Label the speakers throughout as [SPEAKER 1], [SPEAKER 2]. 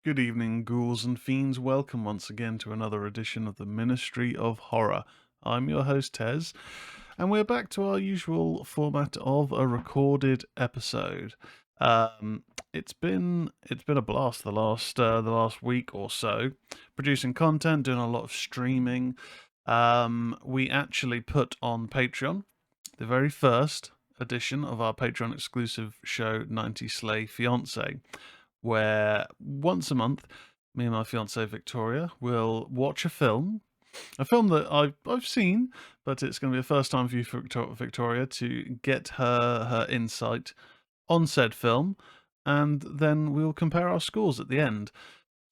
[SPEAKER 1] Good evening, ghouls and fiends. Welcome once again to another edition of the Ministry of Horror. I'm your host, Tez, and we're back to our usual format of a recorded episode. It's been a blast the last week or so, producing content, doing a lot of streaming. We actually put on Patreon the very first edition of our Patreon exclusive show, 90 Slay Fiance, where once a month, me and my fiancée Victoria will watch a film that I've seen, but it's going to be a first time view for Victoria to get her insight on said film, and then we'll compare our scores at the end.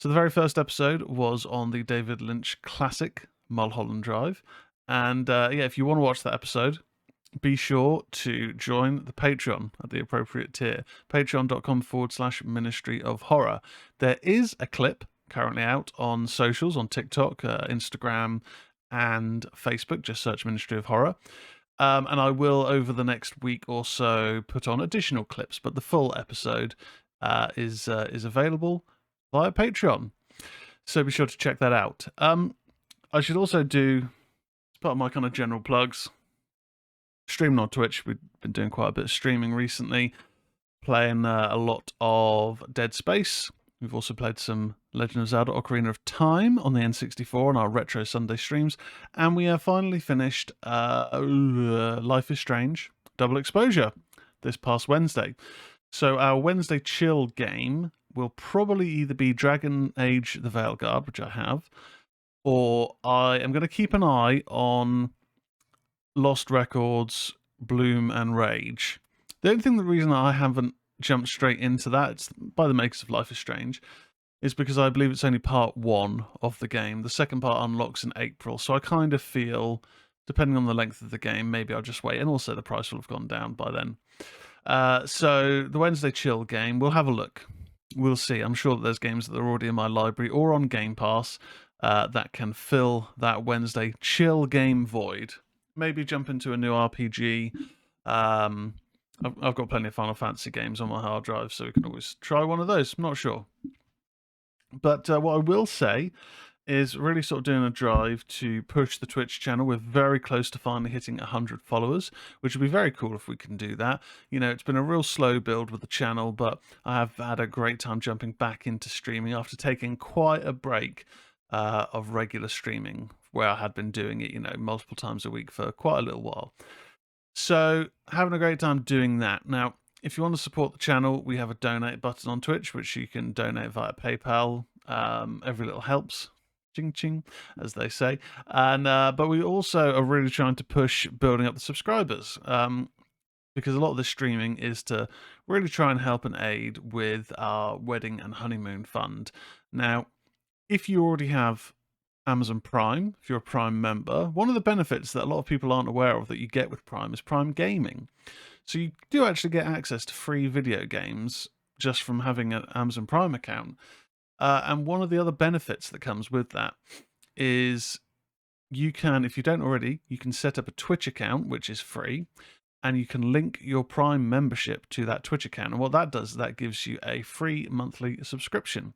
[SPEAKER 1] So the very first episode was on the David Lynch classic Mulholland Drive, and if you want to watch that episode, be sure to join the Patreon at the appropriate tier. Patreon.com/Ministry of Horror. There is a clip currently out on socials, on TikTok, Instagram, and Facebook. Just search Ministry of Horror. And I will, over the next week or so, put on additional clips, but the full episode is available via Patreon. So be sure to check that out. I should also do, as part of my kind of general plugs, streaming on Twitch. We've been doing quite a bit of streaming recently, playing a lot of Dead Space. We've also played some Legend of Zelda Ocarina of Time on the N64 on our Retro Sunday streams. And we have finally finished Life is Strange Double Exposure this past Wednesday. So our Wednesday chill game will probably either be Dragon Age the Veilguard, which I have, or I am going to keep an eye on Lost Records, Bloom, and Rage. The only thing, the reason I haven't jumped straight into that, it's by the makers of Life is Strange, is because I believe it's only part one of the game. The second part unlocks in April, so I kind of feel, depending on the length of the game, maybe I'll just wait, and also the price will have gone down by then. So the Wednesday chill game, we'll have a look. We'll see. I'm sure that there's games that are already in my library or on Game Pass that can fill that Wednesday chill game void. Maybe jump into a new RPG. I've got plenty of Final Fantasy games on my hard drive, so we can always try one of those. I'm not sure. But what I will say is really sort of doing a drive to push the Twitch channel. We're very close to finally hitting 100 followers, which would be very cool if we can do that. You know, it's been a real slow build with the channel, but I have had a great time jumping back into streaming after taking quite a break of regular streaming, where I had been doing it, you know, multiple times a week for quite a little while. So having a great time doing that. Now, if you want to support the channel, we have a donate button on Twitch, which you can donate via PayPal. Every little helps. Ching ching, as they say. And but we also are really trying to push building up the subscribers. Because a lot of this streaming is to really try and help and aid with our wedding and honeymoon fund. Now, if you already have Amazon Prime, if you're a Prime member, one of the benefits that a lot of people aren't aware of that you get with Prime is Prime Gaming. So you do actually get access to free video games just from having an Amazon Prime account. And one of the other benefits that comes with that is you can, if you don't already, you can set up a Twitch account, which is free, and you can link your Prime membership to that Twitch account. And what that does, that gives you a free monthly subscription.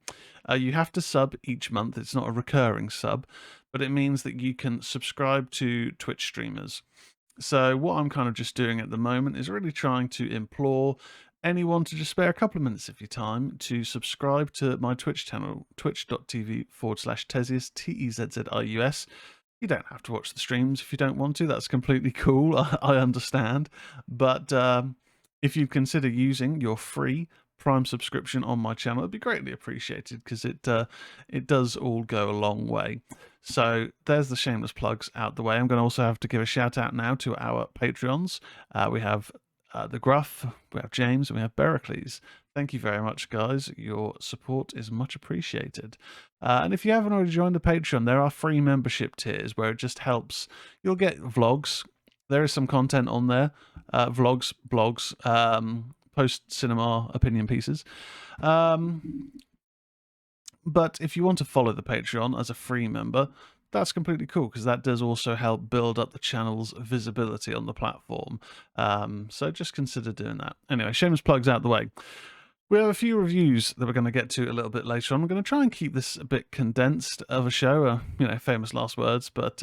[SPEAKER 1] You have to sub each month. It's not a recurring sub, but it means that you can subscribe to Twitch streamers. So what I'm kind of just doing at the moment is really trying to implore anyone to just spare a couple of minutes of your time to subscribe to my Twitch channel, twitch.tv/Tezzius, Tezzius. You don't have to watch the streams if you don't want to. That's completely cool. I understand. But if you consider using your free Prime subscription on my channel, it'd be greatly appreciated, because it does all go a long way. So there's the shameless plugs out the way. I'm going to also have to give a shout out now to our Patreons. We have the Gruff, we have James, and we have Bericles. Thank you very much, guys. Your support is much appreciated. And if you haven't already joined the Patreon, there are free membership tiers where it just helps. You'll get vlogs. There is some content on there. Vlogs, blogs, post-cinema opinion pieces. But if you want to follow the Patreon as a free member, that's completely cool, because that does also help build up the channel's visibility on the platform. So just consider doing that. Anyway, shameless plugs out the way. We have a few reviews that we're going to get to a little bit later on. I'm going to try and keep this a bit condensed of a show, famous last words. But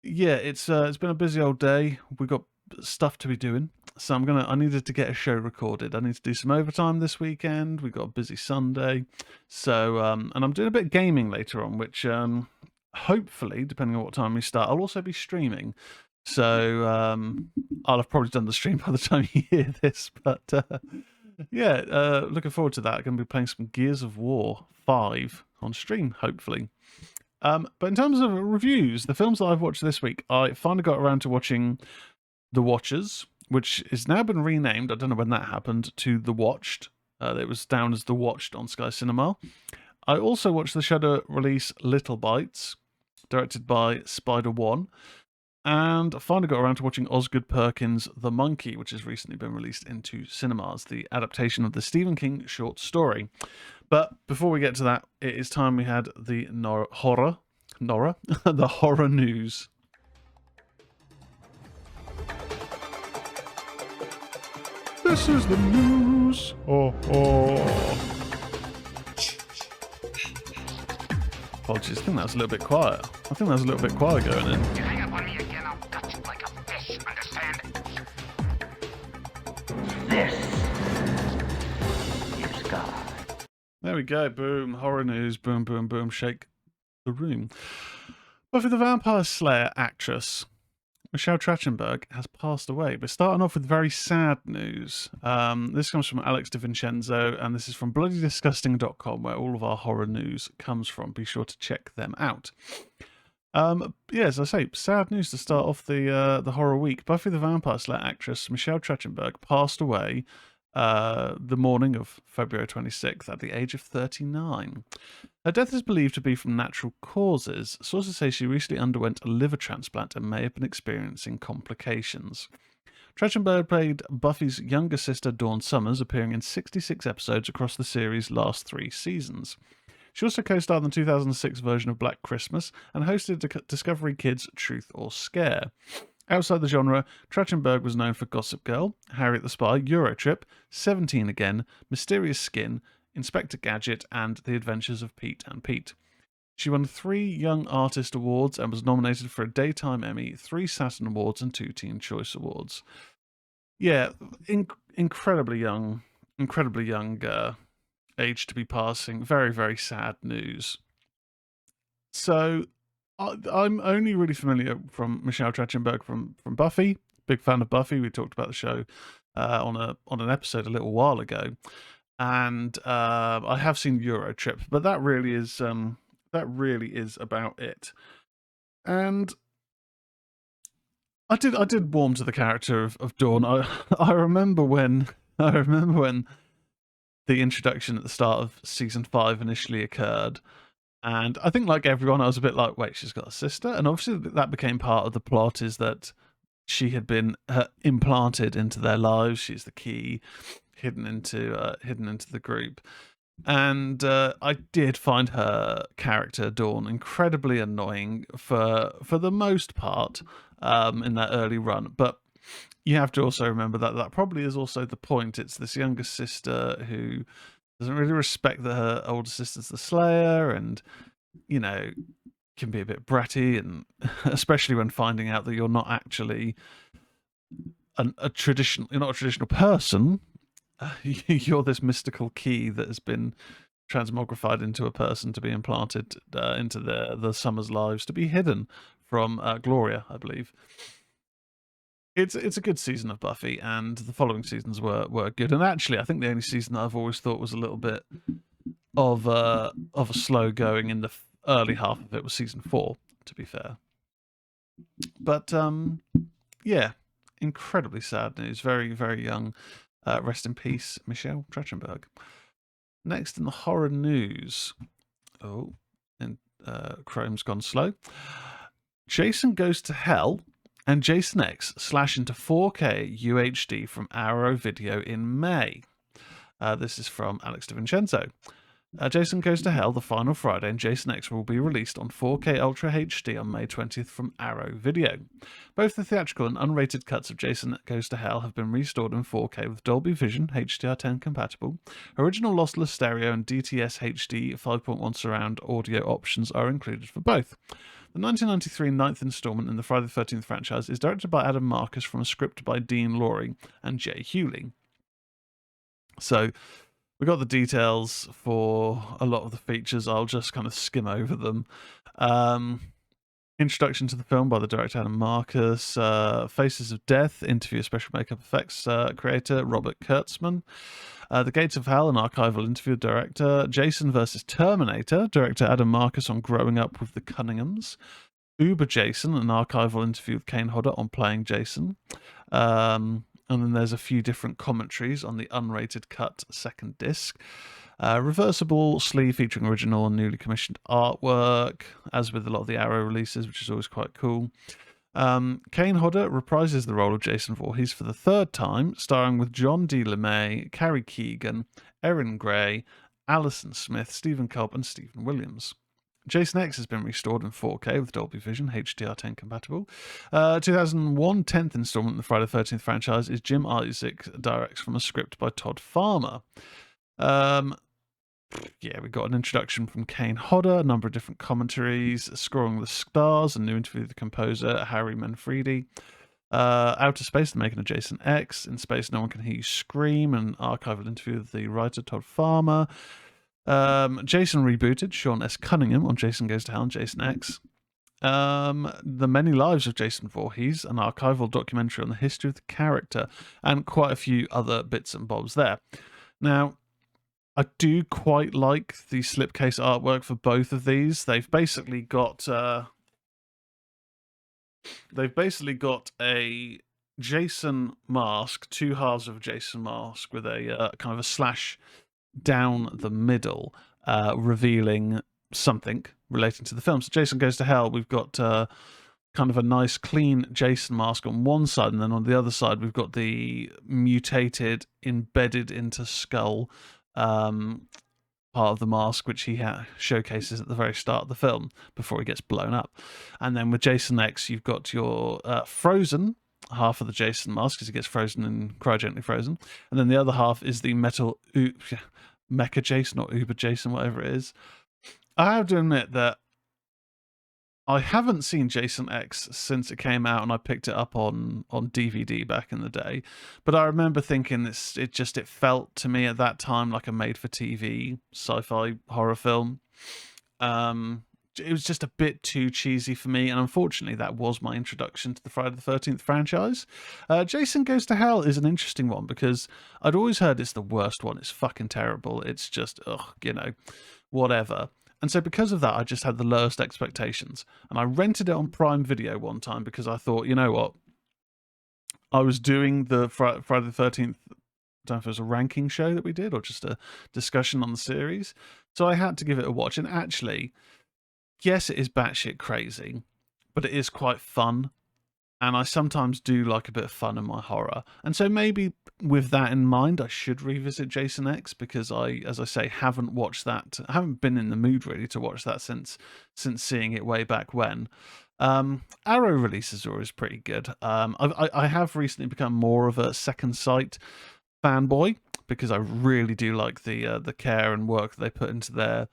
[SPEAKER 1] yeah, it's been a busy old day. We've got stuff to be doing, so I needed to get a show recorded. I need to do some overtime this weekend. We've got a busy Sunday, so and I'm doing a bit of gaming later on, which hopefully, depending on what time we start, I'll also be streaming. So I'll have probably done the stream by the time you hear this, but yeah, looking forward to that. I'm going to be playing some Gears of War 5 on stream, hopefully. But in terms of reviews, the films that I've watched this week, I finally got around to watching The Watchers, which has now been renamed, I don't know when that happened, to The Watched. It was down as The Watched on Sky Cinema. I also watched the Shudder release Little Bites, directed by Spider One. And I finally got around to watching Osgood Perkins' The Monkey, which has recently been released into cinemas, the adaptation of the Stephen King short story. But before we get to that, it is time we had the the horror news. This is the news. Apologies, I think that was a little bit quiet. Going in.
[SPEAKER 2] You hang up on me again, I'll cut you like a fish, understand? This is God.
[SPEAKER 1] There we go, boom, horror news, boom, boom, boom, shake the room. Buffy the Vampire Slayer actress Michelle Trachtenberg has passed away. But starting off with very sad news. This comes from Alex DiVincenzo, and this is from bloodydisgusting.com, where all of our horror news comes from. Be sure to check them out. Yeah, as I say, sad news to start off the horror week. Buffy the Vampire Slayer actress Michelle Trachtenberg passed away the morning of February 26th at the age of 39. Her death is believed to be from natural causes. Sources say she recently underwent a liver transplant and may have been experiencing complications. Trachtenberg played Buffy's younger sister Dawn Summers, appearing in 66 episodes across the series' last 3 seasons. She also co-starred in the 2006 version of Black Christmas and hosted Discovery Kids' Truth or Scare. Outside the genre, Trachtenberg was known for Gossip Girl, Harriet the Spy, Eurotrip, 17 Again, Mysterious Skin, Inspector Gadget, and The Adventures of Pete and Pete. She won 3 Young Artist Awards and was nominated for a Daytime Emmy, 3 Saturn Awards, and 2 Teen Choice Awards. Yeah, incredibly young age to be passing. Very, very sad news. So, I'm only really familiar from Michelle Trachtenberg from Buffy. Big fan of Buffy. We talked about the show on an episode a little while ago, and I have seen Eurotrip, but that really is about it. And I did warm to the character of Dawn. I remember when the introduction at the start of season 5 initially occurred. And I think, like everyone, I was a bit like, wait, she's got a sister? And obviously that became part of the plot, is that she had been implanted into their lives. She's the key, hidden into the group. And I did find her character, Dawn, incredibly annoying for the most part in that early run. But you have to also remember that probably is also the point. It's this younger sister who doesn't really respect that her older sister's the Slayer, and can be a bit bratty, and especially when finding out that you're not actually you're not a traditional person. You're this mystical key that has been transmogrified into a person to be implanted into the Summers' lives, to be hidden from Gloria, I believe. It's a good season of Buffy, and the following seasons were good. And actually, I think the only season that I've always thought was a little bit of a slow going in the early half of it was season 4, to be fair. But yeah, incredibly sad news. Very, very young. Rest in peace, Michelle Trachtenberg. Next in the horror news. And Chrome's gone slow. Jason Goes to Hell and Jason X slash into 4K UHD from Arrow Video in May. This is from Alex DiVincenzo. Jason Goes to Hell, the final Friday, and Jason X will be released on 4K Ultra HD on May 20th from Arrow Video. Both the theatrical and unrated cuts of Jason Goes to Hell have been restored in 4K with Dolby Vision, HDR10 compatible. Original lossless stereo and DTS HD 5.1 surround audio options are included for both. The 1993 ninth installment in the Friday the 13th franchise is directed by Adam Marcus from a script by Dean Laurie and Jay Hewley. So we got the details for a lot of the features. I'll just kind of skim over them. Introduction to the film by the director Adam Marcus. Faces of Death, interview special makeup effects creator Robert Kurtzman. The Gates of Hell, an archival interview director. Jason versus Terminator, director Adam Marcus on Growing Up with the Cunninghams. Uber Jason, an archival interview with Kane Hodder on playing Jason. And then there's a few different commentaries on the unrated cut second disc. Reversible sleeve featuring original and newly commissioned artwork, as with a lot of the Arrow releases, which is always quite cool. Kane Hodder reprises the role of Jason Voorhees for the third time, starring with John D. LeMay, Carrie Keegan, Erin Gray, Alison Smith, Stephen Culp, and Stephen Williams. Jason X has been restored in 4K with Dolby Vision, HDR10 compatible. 2001 10th installment in the Friday the 13th franchise is Jim Isaac directs from a script by Todd Farmer. We got an introduction from Kane Hodder, a number of different commentaries, Scoring the Stars, a new interview with the composer Harry Manfredi. Outer Space, the making of Jason X. In Space, No One Can Hear You Scream, an archival interview with the writer Todd Farmer. Jason Rebooted, Sean S. Cunningham on Jason Goes to Hell and Jason X. The Many Lives of Jason Voorhees, an archival documentary on the history of the character, and quite a few other bits and bobs there. Now, I do quite like the slipcase artwork for both of these. They've basically got a Jason mask, two halves of a Jason mask with a kind of a slash down the middle, revealing something relating to the film. So Jason Goes to Hell, we've got kind of a nice clean Jason mask on one side, and then on the other side we've got the mutated, embedded into skull part of the mask, which he showcases at the very start of the film before he gets blown up. And then with Jason X, you've got your frozen half of the Jason mask as he gets frozen and cryogenically frozen, and then the other half is the metal Mecha Jason or Uber Jason, whatever it is. I have to admit that I haven't seen Jason X since it came out, and I picked it up on DVD back in the day. But I remember thinking it felt to me at that time like a made-for-TV sci-fi horror film. It was just a bit too cheesy for me, and unfortunately that was my introduction to the Friday the 13th franchise. Jason Goes to Hell is an interesting one because I'd always heard it's the worst one. It's fucking terrible. It's just, whatever. And so because of that, I just had the lowest expectations. And I rented it on Prime Video one time because I thought, you know what? I was doing the Friday the 13th, I don't know if it was a ranking show that we did or just a discussion on the series. So I had to give it a watch. And actually, yes, it is batshit crazy, but it is quite fun. And I sometimes do like a bit of fun in my horror. And so maybe with that in mind, I should revisit Jason X because I, as I say, haven't watched that. I haven't been in the mood really to watch that since seeing it way back when. Arrow releases are always pretty good. I have recently become more of a Second Sight fanboy because I really do like the care and work they put into their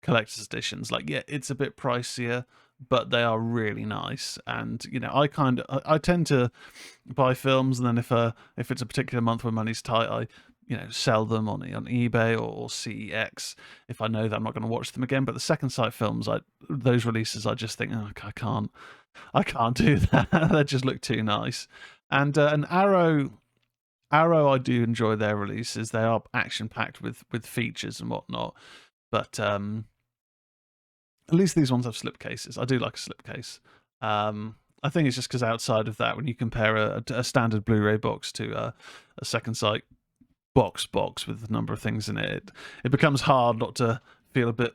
[SPEAKER 1] collector's editions. Like, yeah, it's a bit pricier, but they are really nice. And I tend to buy films, and then if it's a particular month when money's tight, I sell them on eBay or CEX if I know that I'm not going to watch them again. But the Second Sight films, those releases, I just think, oh, I can't do that. They just look too nice. And Arrow, I do enjoy their releases. They are action packed with features and whatnot. But at least these ones have slipcases. I do like a slipcase. I think it's just because outside of that, when you compare a standard Blu-ray box to a Second Sight box with a number of things in it, it becomes hard not to feel a bit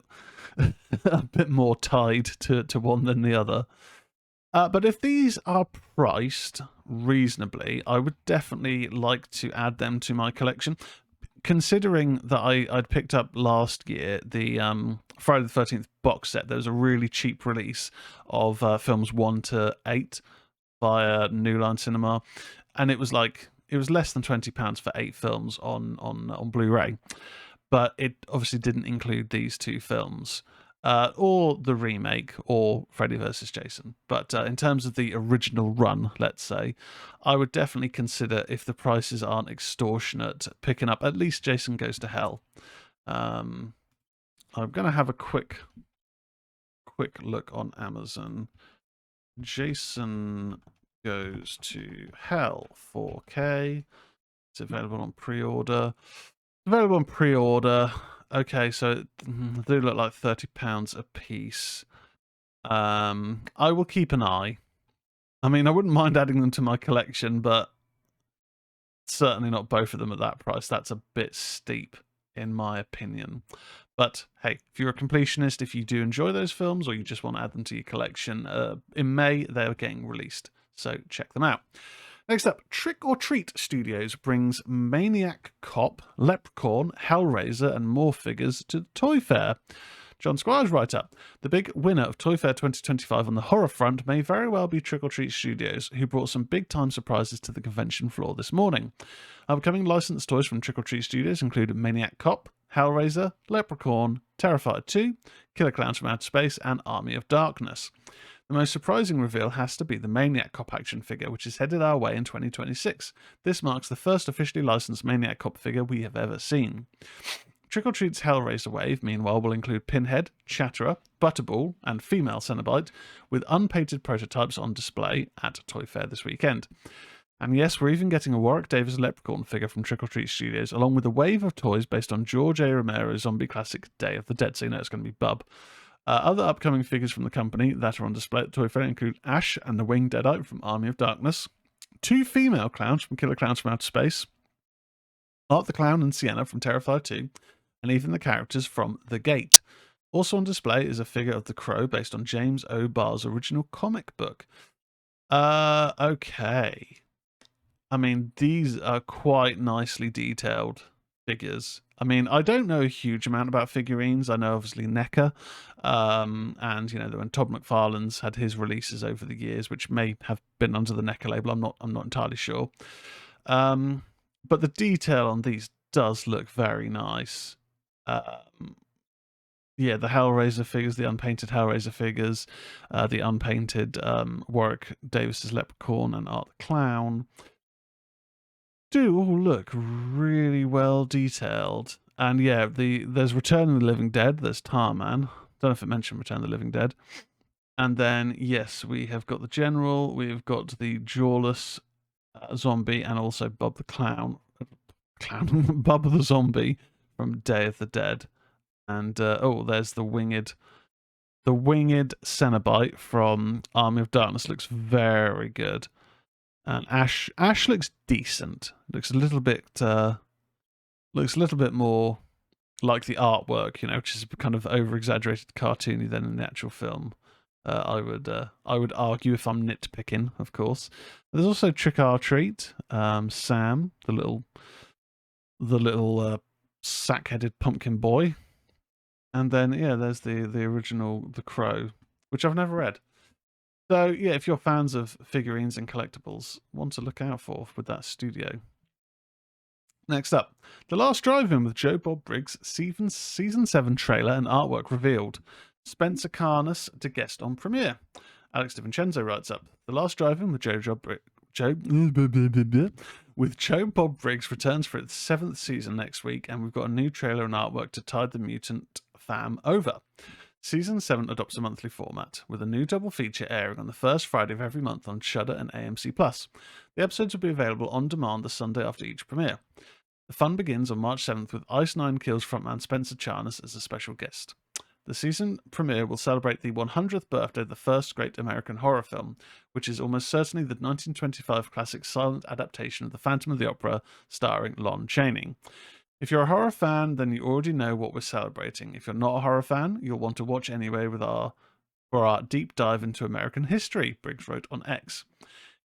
[SPEAKER 1] more tied to one than the other. But if these are priced reasonably, I would definitely like to add them to my collection. considering that I'd picked up last year the Friday the 13th box set, there was a really cheap release of films 1 to 8 via New Line Cinema, and it was less than £20 for 8 films on Blu-ray, but it obviously didn't include these 2 films. Or the remake, or Freddy vs. Jason. But in terms of the original run, let's say, I would definitely consider, if the prices aren't extortionate, picking up at least Jason Goes to Hell. I'm going to have a quick look on Amazon. Jason Goes to Hell 4K. It's available on pre-order. Available on pre-order. Okay, so they do look like £30 a piece. I will keep an eye. I mean, I wouldn't mind adding them to my collection, but certainly not both of them at that price. That's a bit steep, in my opinion. But hey, if you're a completionist, if you do enjoy those films, or you just want to add them to your collection, in May they're getting released, so check them out. Next up, Trick or Treat Studios brings Maniac Cop, Leprechaun, Hellraiser, and more figures to the Toy Fair. John Squires writes up, the big winner of Toy Fair 2025 on the horror front may very well be Trick or Treat Studios, who brought some big-time surprises to the convention floor this morning. Upcoming licensed toys from Trick or Treat Studios include Maniac Cop, Hellraiser, Leprechaun, Terrifier 2, Killer Clowns from Outer Space, and Army of Darkness. The most surprising reveal has to be the Maniac Cop action figure, which is headed our way in 2026. This marks the first officially licensed Maniac Cop figure we have ever seen. Trick or Treat's Hellraiser wave, meanwhile, will include Pinhead, Chatterer, Butterball, and female Cenobite, with unpainted prototypes on display at Toy Fair this weekend. And yes, we're even getting a Warwick Davis Leprechaun figure from Trick or Treat Studios, along with a wave of toys based on George A. Romero's zombie classic Day of the Dead, so you know it's going to be Bub. Other upcoming figures from the company that are on display at Toy Fair include Ash and the Winged Deadite from Army of Darkness, 2 female clowns from Killer Clowns from Outer Space, Art the Clown and Sienna from Terrifier 2, and even the characters from The Gate. Also on display is a figure of the Crow based on James O. Barr's original comic book. Okay. I mean, these are quite nicely detailed figures. I mean, I don't know a huge amount about figurines. I know obviously NECA, and you know when Todd McFarlane's had his releases over the years, which may have been under the NECA label. I'm not entirely sure. But the detail on these does look very nice. Yeah, the Hellraiser figures, the unpainted Hellraiser figures, the unpainted Warwick Davis's Leprechaun and Art the Clown do all look really well detailed. And yeah, there's Return of the Living Dead, there's Tarman. Don't know if it mentioned Return of the Living Dead. And then, yes, we have got the General, we've got the Jawless zombie, and also Bob the Clown. Bob the Zombie from Day of the Dead. And, there's the winged Cenobite from Army of Darkness. Looks very good. And Ash looks decent. Looks a little bit more like the artwork, you know, which is kind of over-exaggerated, cartoony than in the actual film. I would argue, if I'm nitpicking, of course. There's also Trick or Treat, Sam, the little sack-headed pumpkin boy, and then there's the original The Crow, which I've never read. So, yeah, if you're fans of figurines and collectibles, one to look out for with that studio. Next up, The Last Drive-In with Joe Bob Briggs Season 7 trailer and artwork revealed. Spencer Carness to guest on premiere. Alex DiVincenzo writes up, The Last Drive-In with Joe Bob Briggs returns for its 7th season next week, and we've got a new trailer and artwork to tide the mutant fam over. Season 7 adopts a monthly format, with a new double feature airing on the first Friday of every month on Shudder and AMC+. The episodes will be available on demand the Sunday after each premiere. The fun begins on March 7th with Ice Nine Kills frontman Spencer Charnas as a special guest. The season premiere will celebrate the 100th birthday of the first great American horror film, which is almost certainly the 1925 classic silent adaptation of The Phantom of the Opera starring Lon Chaney. If you're a horror fan, then you already know what we're celebrating. If you're not a horror fan, you'll want to watch anyway for our deep dive into American history, Briggs wrote on X.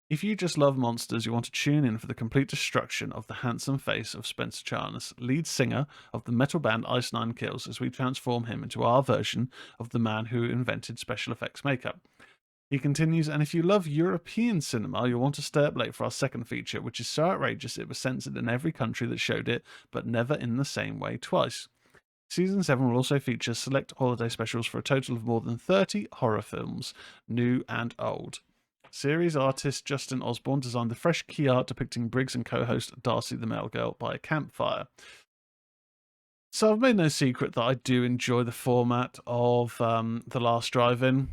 [SPEAKER 1] If you just love monsters, you want to tune in for the complete destruction of the handsome face of Spencer Charnas, lead singer of the metal band Ice Nine Kills, as we transform him into our version of the man who invented special effects makeup. He continues, and if you love European cinema, you'll want to stay up late for our second feature, which is so outrageous it was censored in every country that showed it, but never in the same way twice. Season 7 will also feature select holiday specials for a total of more than 30 horror films, new and old. Series artist Justin Osborne designed the fresh key art depicting Briggs and co-host Darcy the Mail Girl by a campfire. So I've made no secret that I do enjoy the format of The Last Drive-In.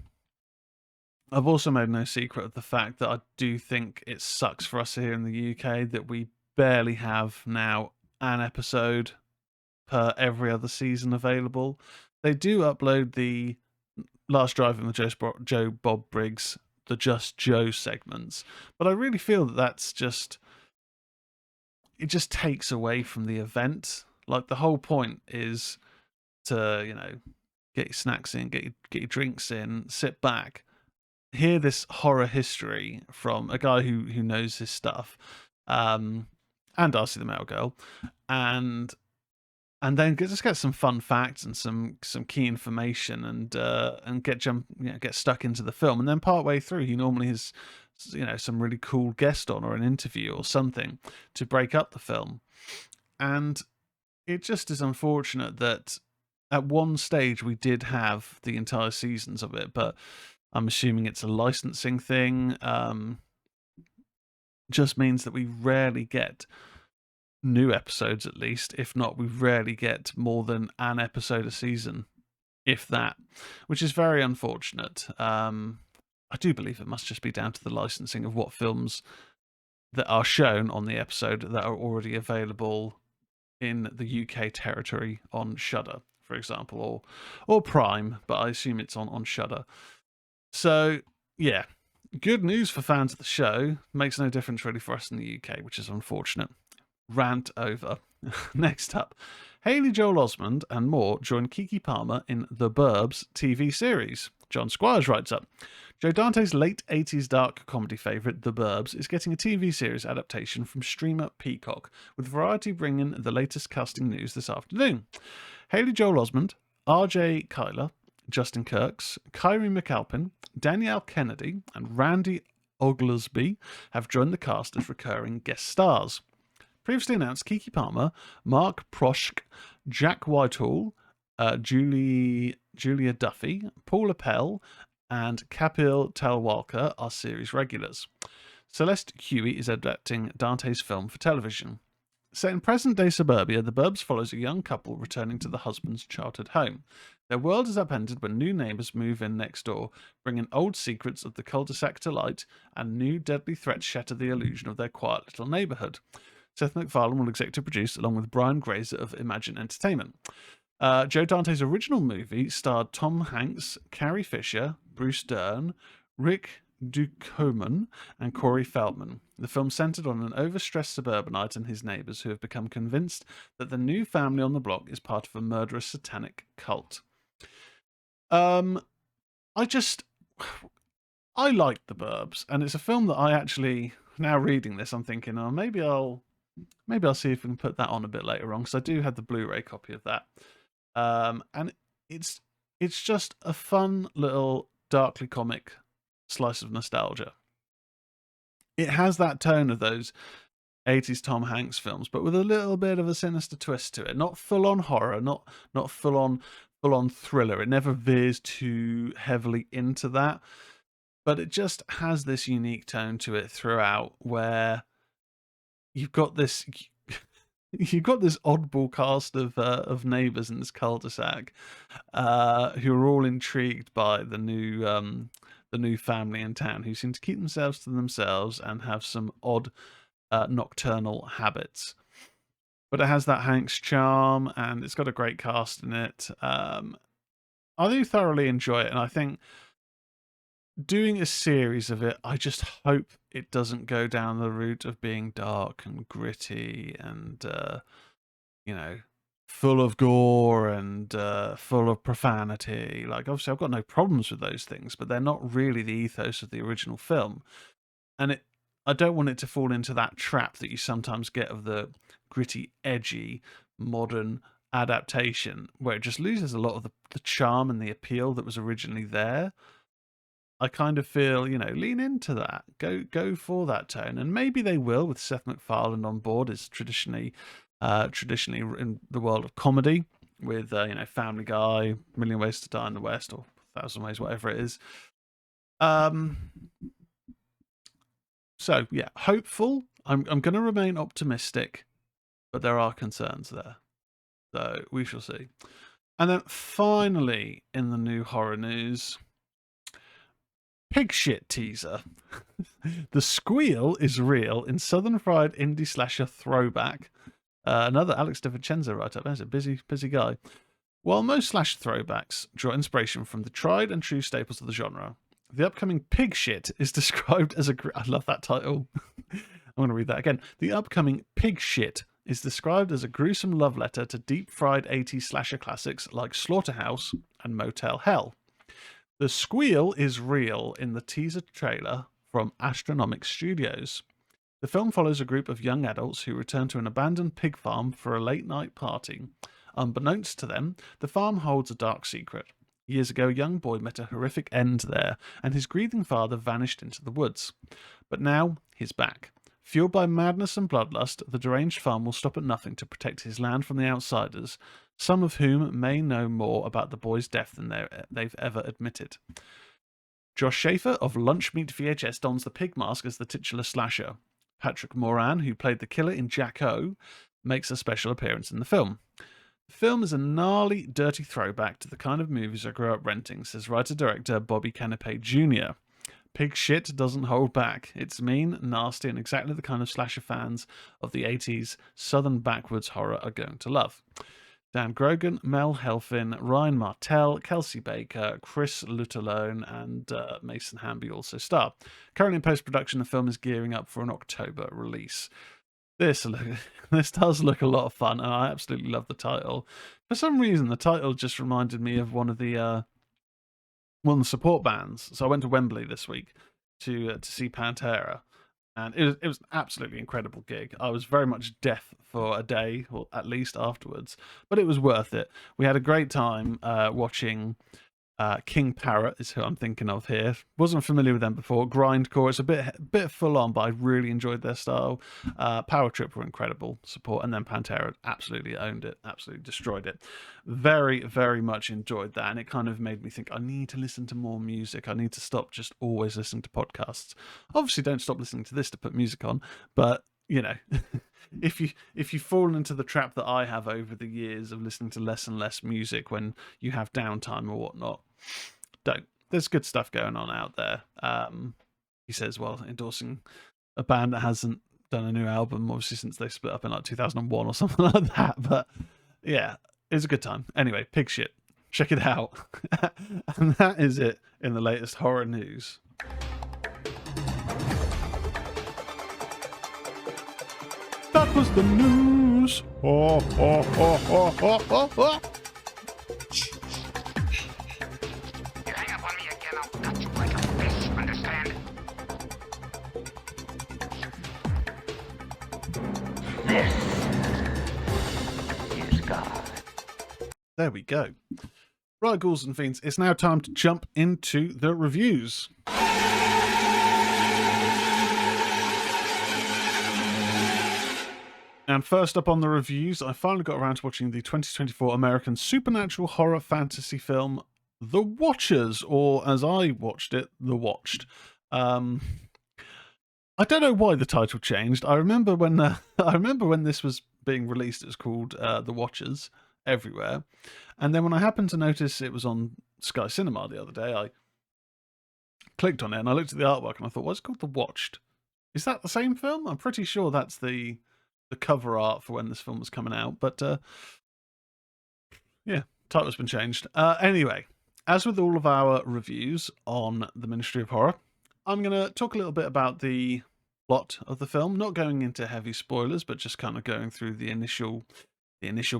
[SPEAKER 1] I've also made no secret of the fact that I do think it sucks for us here in the UK that we barely have now an episode per every other season available. They do upload the Last Drive-In with Joe Bob Briggs, the Just Joe segments, but I really feel that that's just, it just takes away from the event. Like, the whole point is to, you know, get your snacks in, get your drinks in, sit back, hear this horror history from a guy who knows his stuff, and Darcy the Mail Girl, and then just get some fun facts and some key information, and get stuck into the film. And then partway through, he normally has, you know, some really cool guest on or an interview or something to break up the film. And it just is unfortunate that at one stage we did have the entire seasons of it, but I'm assuming it's a licensing thing. Just means that we rarely get new episodes, at least. If not, we rarely get more than an episode a season, if that, which is very unfortunate. I do believe it must just be down to the licensing of what films that are shown on the episode that are already available in the UK territory on Shudder, for example, or Prime, but I assume it's on Shudder. So, yeah, good news for fans of the show. Makes no difference really for us in the UK, which is unfortunate. Rant over. Next up, Haley Joel Osment and more join Keke Palmer in The Burbs TV series. John Squires writes up, Joe Dante's late 80s dark comedy favourite, The Burbs, is getting a TV series adaptation from streamer Peacock, with Variety bringing the latest casting news this afternoon. Haley Joel Osment, RJ Kyler, Justin Kirks, Kyrie McAlpin, Danielle Kennedy, and Randy Oglesby have joined the cast as recurring guest stars. Previously announced, Keke Palmer, Mark Proshk, Jack Whitehall, Julia Duffy, Paula Pell, and Kapil Talwalkar are series regulars. Celeste Huey is adapting Dante's film for television. Set in present-day suburbia, The Burbs follows a young couple returning to the husband's childhood home. Their world is upended when new neighbours move in next door, bringing old secrets of the cul-de-sac to light, and new deadly threats shatter the illusion of their quiet little neighbourhood. Seth MacFarlane will executive produce, along with Brian Grazer of Imagine Entertainment. Joe Dante's original movie starred Tom Hanks, Carrie Fisher, Bruce Dern, Rick Ducommun, and Corey Feldman. The film centered on an overstressed suburbanite and his neighbors who have become convinced that the new family on the block is part of a murderous satanic cult. I like The Burbs, and it's a film that I actually, now reading this, I'm thinking, oh, maybe I'll see if we can put that on a bit later on, because I do have the Blu-ray copy of that. And it's just a fun little darkly comic slice of nostalgia. It has that tone of those 80s Tom Hanks films, but with a little bit of a sinister twist to it. Not full on horror, not full on thriller. It never veers too heavily into that, but it just has this unique tone to it throughout, where you've got this oddball cast of neighbours in this cul-de-sac who are all intrigued by the new family in town, who seem to keep themselves to themselves and have some odd nocturnal habits. But it has that Hanks charm, and it's got a great cast in it. I do thoroughly enjoy it, and I think doing a series of it, I just hope it doesn't go down the route of being dark and gritty and full of gore and full of profanity. Like, obviously I've got no problems with those things, but they're not really the ethos of the original film. And I don't want it to fall into that trap that you sometimes get of the gritty, edgy, modern adaptation, where it just loses a lot of the charm and the appeal that was originally there. I kind of feel, lean into that. Go for that tone, and maybe they will with Seth MacFarlane on board. Is traditionally in the world of comedy with Family Guy, Million Ways to Die in the West, or 1,000 Ways, whatever it is. So yeah, hopeful. I'm going to remain optimistic, but there are concerns there. So we shall see. And then finally, in the new horror news, pig shit teaser. The squeal is real in Southern Fried indie slasher throwback. Another Alex DiVincenzo right up there. He's a busy guy. While most slash throwbacks draw inspiration from the tried and true staples of the genre, the upcoming pig shit is described as I love that title. I'm going to read that again. The upcoming pig shit is described as a gruesome love letter to deep-fried 80s slasher classics like Slaughterhouse and Motel Hell. The squeal is real in the teaser trailer from Astronomic Studios. The film follows a group of young adults who return to an abandoned pig farm for a late-night party. Unbeknownst to them, the farm holds a dark secret. Years ago, a young boy met a horrific end there, and his grieving father vanished into the woods. But now, he's back. Fueled by madness and bloodlust, the deranged farm will stop at nothing to protect his land from the outsiders, some of whom may know more about the boy's death than they've ever admitted. Josh Schaefer of Lunch Meat VHS dons the pig mask as the titular slasher. Patrick Moran, who played the killer in Jack-O, makes a special appearance in the film. The film is a gnarly, dirty throwback to the kind of movies I grew up renting, says writer-director Bobby Canape Jr. Pig shit doesn't hold back. It's mean, nasty, and exactly the kind of slasher fans of the 80s Southern backwoods horror are going to love. Dan Grogan, Mel Helfin, Ryan Martell, Kelsey Baker, Chris Lutalone, and Mason Hamby also star. Currently in post-production, the film is gearing up for an October release. This does look a lot of fun, and I absolutely love the title. For some reason, the title just reminded me of one of the support bands. So I went to Wembley this week to see Pantera, and it was an absolutely incredible gig. I was very much deaf for a day, or at least afterwards, but it was worth it. We had a great time watching King Parrot is who I'm thinking of here. Wasn't familiar with them before. Grindcore, it's a bit full on, but I really enjoyed their style. Power Trip were incredible support, and then Pantera absolutely owned it, absolutely destroyed it. Very, very much enjoyed that, and it kind of made me think I need to listen to more music. I need to stop just always listening to podcasts. Obviously, don't stop listening to this to put music on, but if you've fallen into the trap that I have over the years of listening to less and less music when you have downtime or whatnot, don't. There's good stuff going on out there. He says, well, endorsing a band that hasn't done a new album, obviously, since they split up in like 2001 or something like that. But yeah, it's a good time. Anyway, pig shit. Check it out. And that is it in the latest horror news. That was the news. Oh, oh, oh, oh, oh, oh, oh.
[SPEAKER 2] You hang up on me again, I'll cut you like a fish, understand? This is God.
[SPEAKER 1] There we go. Right, ghouls and fiends, it's now time to jump into the reviews. And first up on the reviews, I finally got around to watching the 2024 American supernatural horror fantasy film The Watchers, or as I watched it, The Watched. I don't know why the title changed. I remember when this was being released, it was called The Watchers everywhere. And then when I happened to notice it was on Sky Cinema the other day, I clicked on it and I looked at the artwork and I thought, what's it called? The Watched? Is that the same film? I'm pretty sure that's the cover art for when this film was coming out, but yeah, title's been changed. Anyway, as with all of our reviews on the Ministry of Horror, I'm going to talk a little bit about the plot of the film, not going into heavy spoilers, but just kind of going through the initial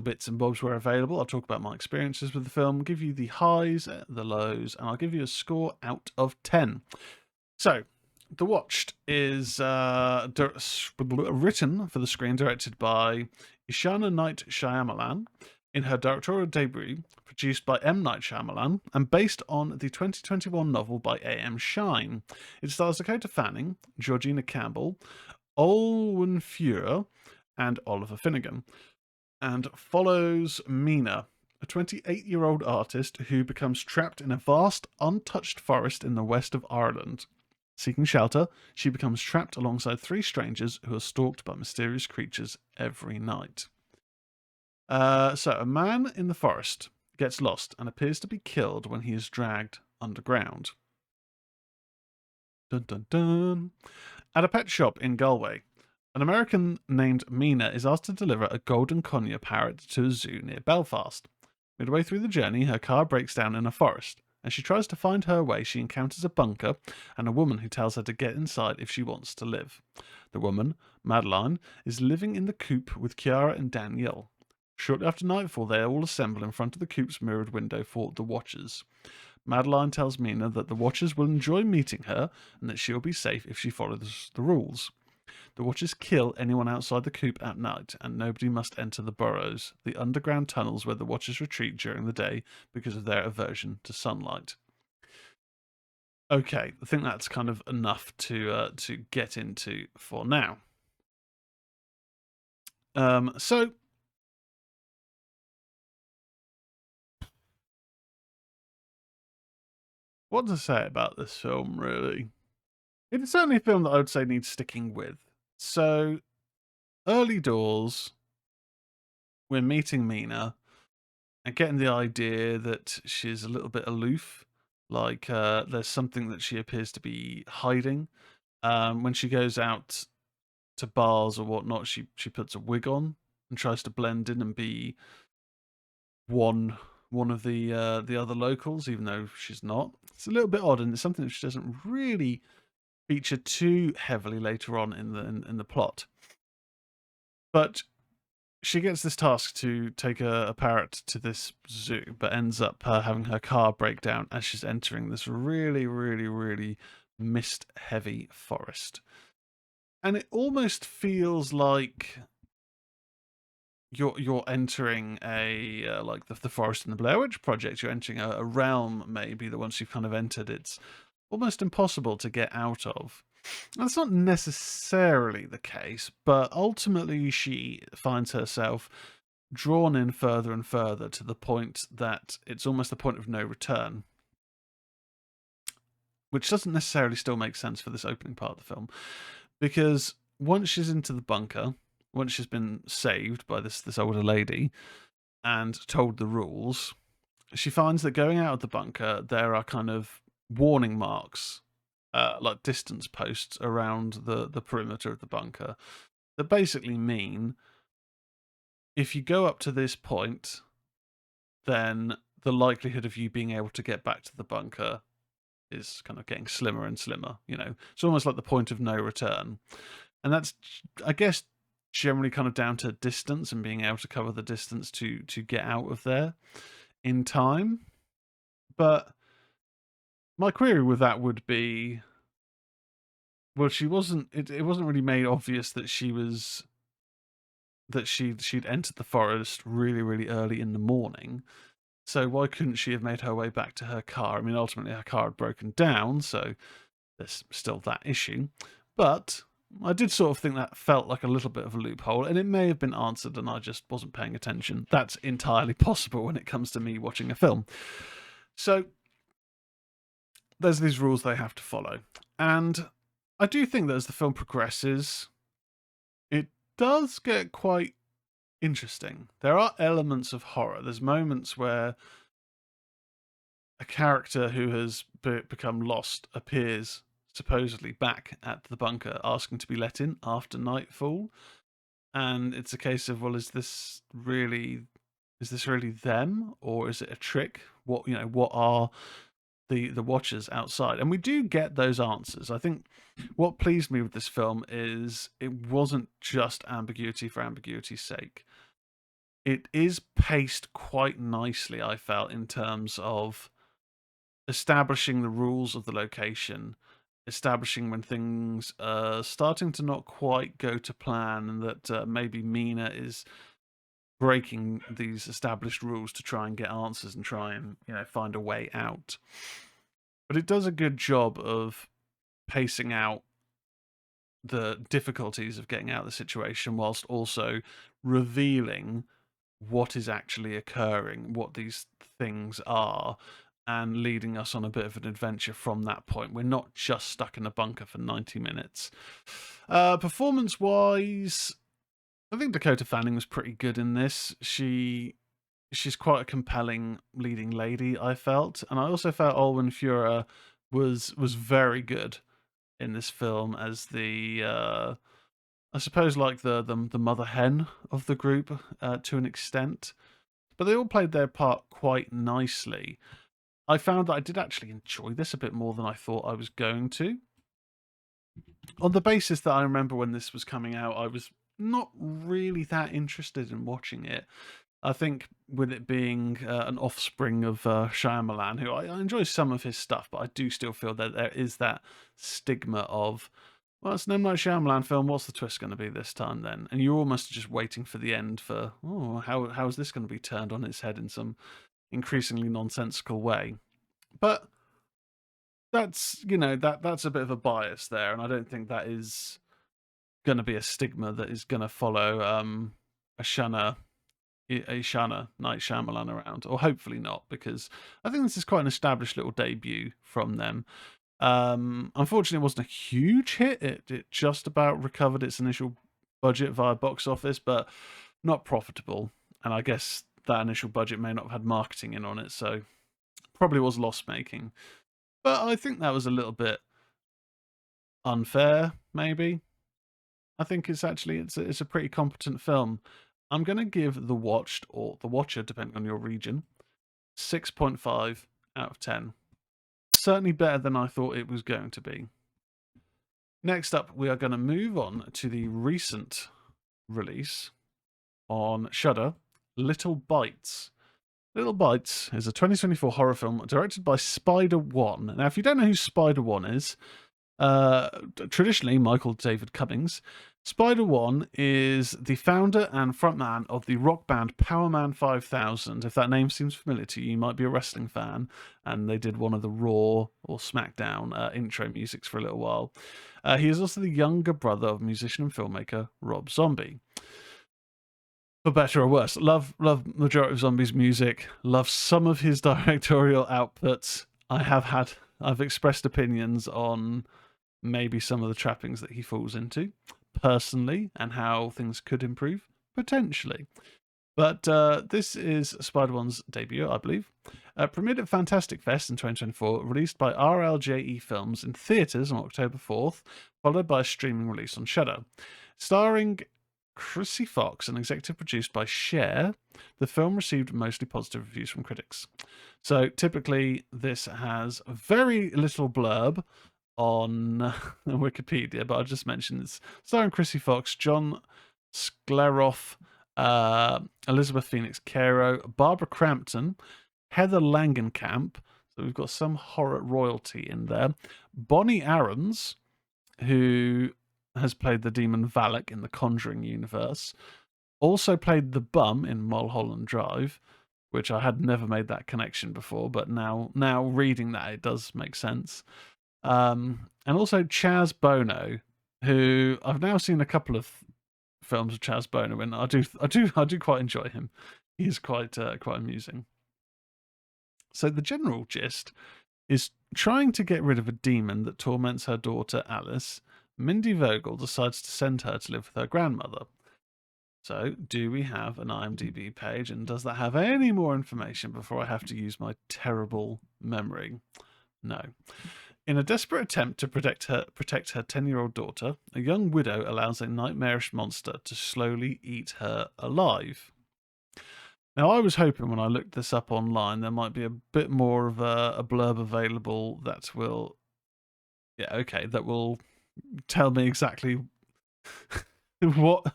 [SPEAKER 1] bits and bobs where available. I'll talk about my experiences with the film, give you the highs, the lows, and I'll give you a score out of 10. So, The Watched is written for the screen, directed by Ishana Night Shyamalan in her directorial debut, produced by M. Night Shyamalan, and based on the 2021 novel by A.M. Shine. It stars Dakota Fanning, Georgina Campbell, Olwen Fuhrer, and Oliver Finnegan, and follows Mina, a 28-year-old artist who becomes trapped in a vast, untouched forest in the west of Ireland. Seeking shelter, she becomes trapped alongside three strangers who are stalked by mysterious creatures every night. So, a man in the forest gets lost and appears to be killed when he is dragged underground. Dun dun dun. At a pet shop in Galway, an American named Mina is asked to deliver a golden conure parrot to a zoo near Belfast. Midway through the journey, her car breaks down in a forest. As she tries to find her way, she encounters a bunker and a woman who tells her to get inside if she wants to live. The woman, Madeline, is living in the coop with Chiara and Danielle. Shortly after nightfall, they all assemble in front of the coop's mirrored window for the Watchers. Madeline tells Mina that the Watchers will enjoy meeting her and that she will be safe if she follows the rules. The Watchers kill anyone outside the coop at night, and nobody must enter the burrows, the underground tunnels where the Watchers retreat during the day because of their aversion to sunlight. Okay, I think that's kind of enough to get into for now. So what to say about this film, really? It's certainly a film that I would say needs sticking with. So, early doors, we're meeting Mina and getting the idea that she's a little bit aloof. Like, there's something that she appears to be hiding. When she goes out to bars or whatnot, she puts a wig on and tries to blend in and be one of the other locals, even though she's not. It's a little bit odd, and it's something that she doesn't really feature too heavily later on in the plot. But she gets this task to take a parrot to this zoo, but ends up having her car break down as she's entering this really, really, really mist-heavy forest. And it almost feels like you're entering a like the Forest in the Blair Witch Project. You're entering a realm, maybe, that once you've kind of entered, it's almost impossible to get out of. That's not necessarily the case, but ultimately she finds herself drawn in further and further to the point that it's almost the point of no return. Which doesn't necessarily still make sense for this opening part of the film, because once she's into the bunker, once she's been saved by this older lady and told the rules, she finds that going out of the bunker, there are kind of warning marks, like distance posts around the perimeter of the bunker, that basically mean if you go up to this point, then the likelihood of you being able to get back to the bunker is kind of getting slimmer and slimmer. It's almost like the point of no return. And that's, I guess, generally kind of down to distance and being able to cover the distance to get out of there in time. But my query with that would be, well, she wasn't. It wasn't really made obvious that she'd entered the forest really, really early in the morning. So why couldn't she have made her way back to her car? I mean, ultimately her car had broken down, so there's still that issue. But I did sort of think that felt like a little bit of a loophole, and it may have been answered and I just wasn't paying attention. That's entirely possible when it comes to me watching a film. So there's these rules they have to follow. And I do think that as the film progresses, it does get quite interesting. There are elements of horror. There's moments where a character who has become lost appears supposedly back at the bunker asking to be let in after nightfall, and it's a case of, well, is this really them, or is it a trick? What are the Watchers outside? And we do get those answers. I think what pleased me with this film is it wasn't just ambiguity for ambiguity's sake. It is paced quite nicely, I felt, in terms of establishing the rules of the location establishing when things are starting to not quite go to plan, and that maybe Mina is breaking these established rules to try and get answers and try and find a way out. But it does a good job of pacing out the difficulties of getting out of the situation whilst also revealing what is actually occurring, what these things are, and leading us on a bit of an adventure from that point. We're not just stuck in a bunker for 90 minutes. Performance wise, I think Dakota Fanning was pretty good in this. She's quite a compelling leading lady, I felt, and I also felt Olwen Fura was very good in this film as the I suppose like the mother hen of the group to an extent, but they all played their part quite nicely. I found that I did actually enjoy this a bit more than I thought I was going to. On the basis that I remember when this was coming out, I was not really that interested in watching it. I think with it being an offspring of Shyamalan, who I enjoy some of his stuff, but I do still feel that there is that stigma of, well, it's an M. Night Shyamalan film, what's the twist going to be this time then? And you're almost just waiting for the end for, oh, how is this going to be turned on its head in some increasingly nonsensical way? But that's, that's a bit of a bias there, and I don't think that is going to be a stigma that is going to follow a Night Shyamalan around, or hopefully not, because I think this is quite an established little debut from them. Unfortunately, it wasn't a huge hit. It just about recovered its initial budget via box office, but not profitable. And I guess that initial budget may not have had marketing in on it, so probably was loss making. But I think that was a little bit unfair, maybe. I think it's a pretty competent film. I'm going to give The Watched, or The Watcher, depending on your region, 6.5 out of 10. Certainly better than I thought it was going to be. Next up, we are going to move on to the recent release on Shudder, Little Bites. Little Bites is a 2024 horror film directed by Spider One. Now, if you don't know who Spider One is, traditionally Michael David Cummings, Spider One is the founder and frontman of the rock band Powerman 5000. If that name seems familiar to you, you might be a wrestling fan, and they did one of the Raw or SmackDown intro musics for a little while. He is also the younger brother of musician and filmmaker Rob Zombie. For better or worse, love majority of Zombie's music, love some of his directorial outputs. I've expressed opinions on maybe some of the trappings that he falls into personally and how things could improve potentially. But this is Spider-One's debut, I believe. Premiered at Fantastic Fest in 2024, released by RLJE Films in theatres on October 4th, followed by a streaming release on Shudder. Starring Chrissy Fox and executive produced by Cher, the film received mostly positive reviews from critics. So typically this has very little blurb on Wikipedia, but I'll just mention it's starring Chrissy Fox, John Skleroff, Elizabeth Phoenix Caro, Barbara Crampton, Heather Langenkamp. So we've got some horror royalty in there. Bonnie Aarons, who has played the demon Valak in the Conjuring universe, also played the Bum in Mulholland Drive, which I had never made that connection before, but now reading that, it does make sense. And also Chaz Bono, who I've now seen a couple of films of Chaz Bono, and I do quite enjoy him. He's quite amusing. So the general gist is trying to get rid of a demon that torments her daughter Alice. Mindy Vogel decides to send her to live with her grandmother. So, do we have an IMDb page, and does that have any more information before I have to use my terrible memory? No. In a desperate attempt to protect her 10-year-old daughter, a young widow allows a nightmarish monster to slowly eat her alive. Now, I was hoping when I looked this up online, there might be a bit more of a blurb available that will tell me exactly what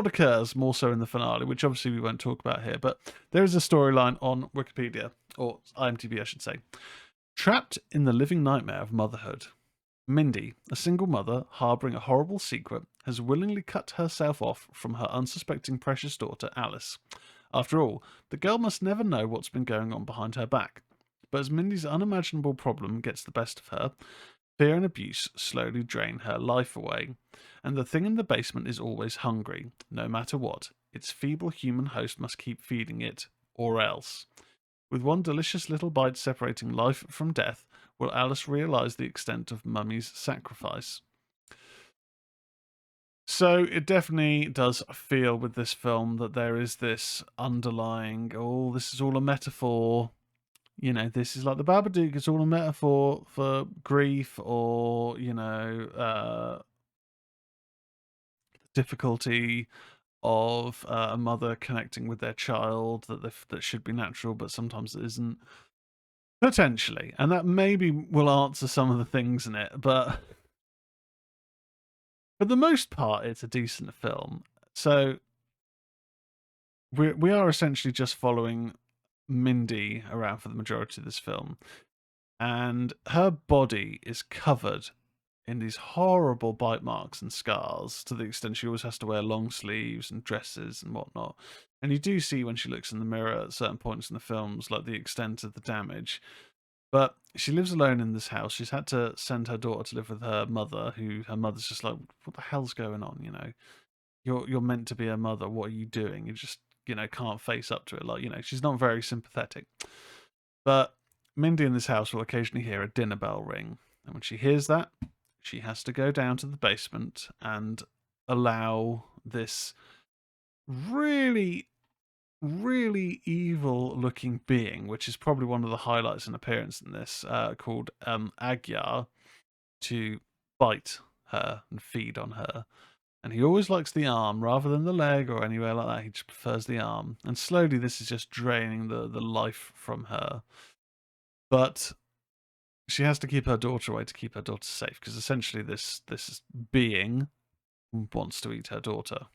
[SPEAKER 1] occurs, more so in the finale, which obviously we won't talk about here. But there is a storyline on Wikipedia, or IMDb, I should say. Trapped in the living nightmare of motherhood, Mindy, a single mother harboring a horrible secret, has willingly cut herself off from her unsuspecting precious daughter, Alice. After all, the girl must never know what's been going on behind her back. But as Mindy's unimaginable problem gets the best of her, fear and abuse slowly drain her life away. And the thing in the basement is always hungry, no matter what. Its feeble human host must keep feeding it, or else. With one delicious little bite separating life from death, will Alice realise the extent of Mummy's sacrifice? So it definitely does feel with this film that there is this underlying, oh, this is all a metaphor. You know, this is like the Babadook, it's all a metaphor for grief or, difficulty of a mother connecting with their child that should be natural, but sometimes it isn't. Potentially, and that maybe will answer some of the things in it, but for the most part, it's a decent film. So we are essentially just following Mindy around for the majority of this film, and her body is covered in these horrible bite marks and scars to the extent she always has to wear long sleeves and dresses and whatnot. And you do see when she looks in the mirror at certain points in the films, like the extent of the damage. But she lives alone in this house. She's had to send her daughter to live with her mother, who her mother's just like, what the hell's going on? You know, you're meant to be a mother. What are you doing? You just, can't face up to it. Like, she's not very sympathetic. But Mindy in this house will occasionally hear a dinner bell ring. And when she hears that, she has to go down to the basement and allow this really really evil looking being, which is probably one of the highlights in appearance in this, called Agyar, to bite her and feed on her. And he always likes the arm rather than the leg or anywhere like that. He just prefers the arm. And slowly this is just draining the life from her. But she has to keep her daughter away to keep her daughter safe, because essentially this being wants to eat her daughter.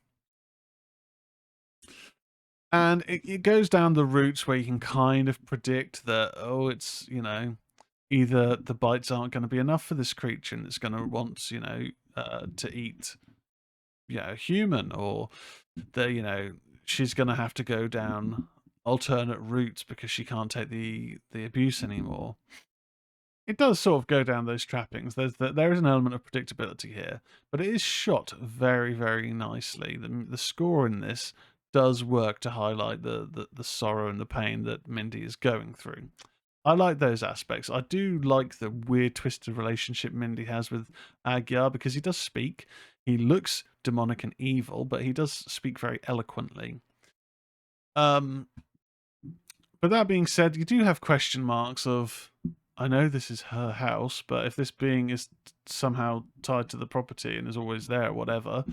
[SPEAKER 1] And it goes down the routes where you can kind of predict that, oh, it's, either the bites aren't going to be enough for this creature and it's going to want, to eat, a human, or she's going to have to go down alternate routes because she can't take the abuse anymore. It does sort of go down those trappings. There is an element of predictability here, but it is shot very, very nicely. The score in this does work to highlight the sorrow and the pain that Mindy is going through. I like those aspects. I do like the weird twisted relationship Mindy has with Agyar, because he does speak. He looks demonic and evil, but he does speak very eloquently. But that being said, you do have question marks of, I know this is her house, but if this being is somehow tied to the property and is always there, whatever,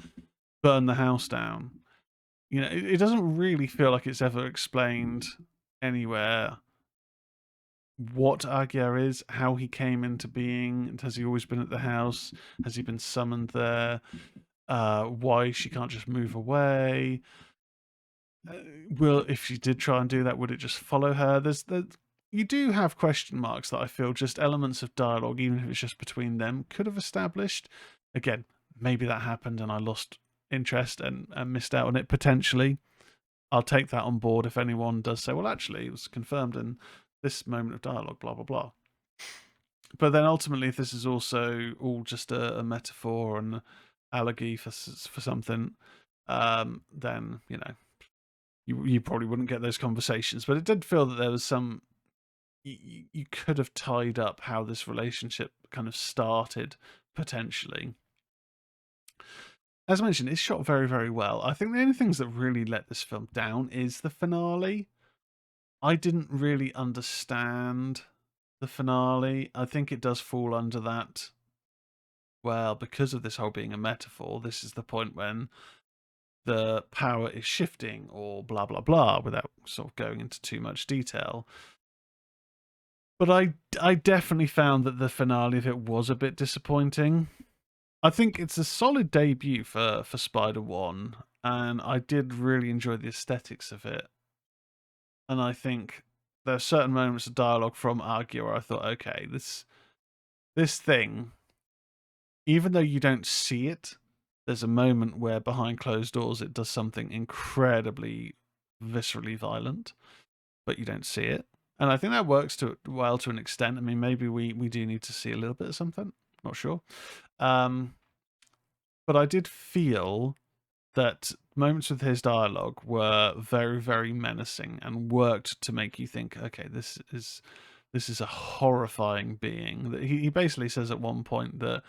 [SPEAKER 1] burn the house down. It doesn't really feel like it's ever explained anywhere what Agyar is, how he came into being. Has he always been at the house? Has he been summoned there? Why she can't just move away? If she did try and do that, would it just follow her? You do have question marks that I feel just elements of dialogue, even if it's just between them, could have established. Again, maybe that happened and I lost interest and missed out on it potentially. I'll take that on board if anyone does say, well, actually, it was confirmed in this moment of dialogue, blah, blah, blah. But then ultimately, if this is also all just a metaphor and allegory for something, then, you probably wouldn't get those conversations. But it did feel that there was some, you could have tied up how this relationship kind of started, potentially. As I mentioned, it's shot very, very well. I think the only things that really let this film down is the finale. I didn't really understand the finale. I think it does fall under that. Well, because of this whole being a metaphor, this is the point when the power is shifting, or blah, blah, blah, without sort of going into too much detail. But I definitely found that the finale of it was a bit disappointing. I think it's a solid debut for Spider-1, and I did really enjoy the aesthetics of it. And I think there are certain moments of dialogue from Agyar where I thought, okay, this thing even though you don't see it, there's a moment where behind closed doors it does something incredibly viscerally violent, but you don't see it. And I think that works well to an extent. I mean, maybe we do need to see a little bit of something. Not sure. But I did feel that moments with his dialogue were very, very menacing and worked to make you think, okay, this is a horrifying being. That he basically says at one point that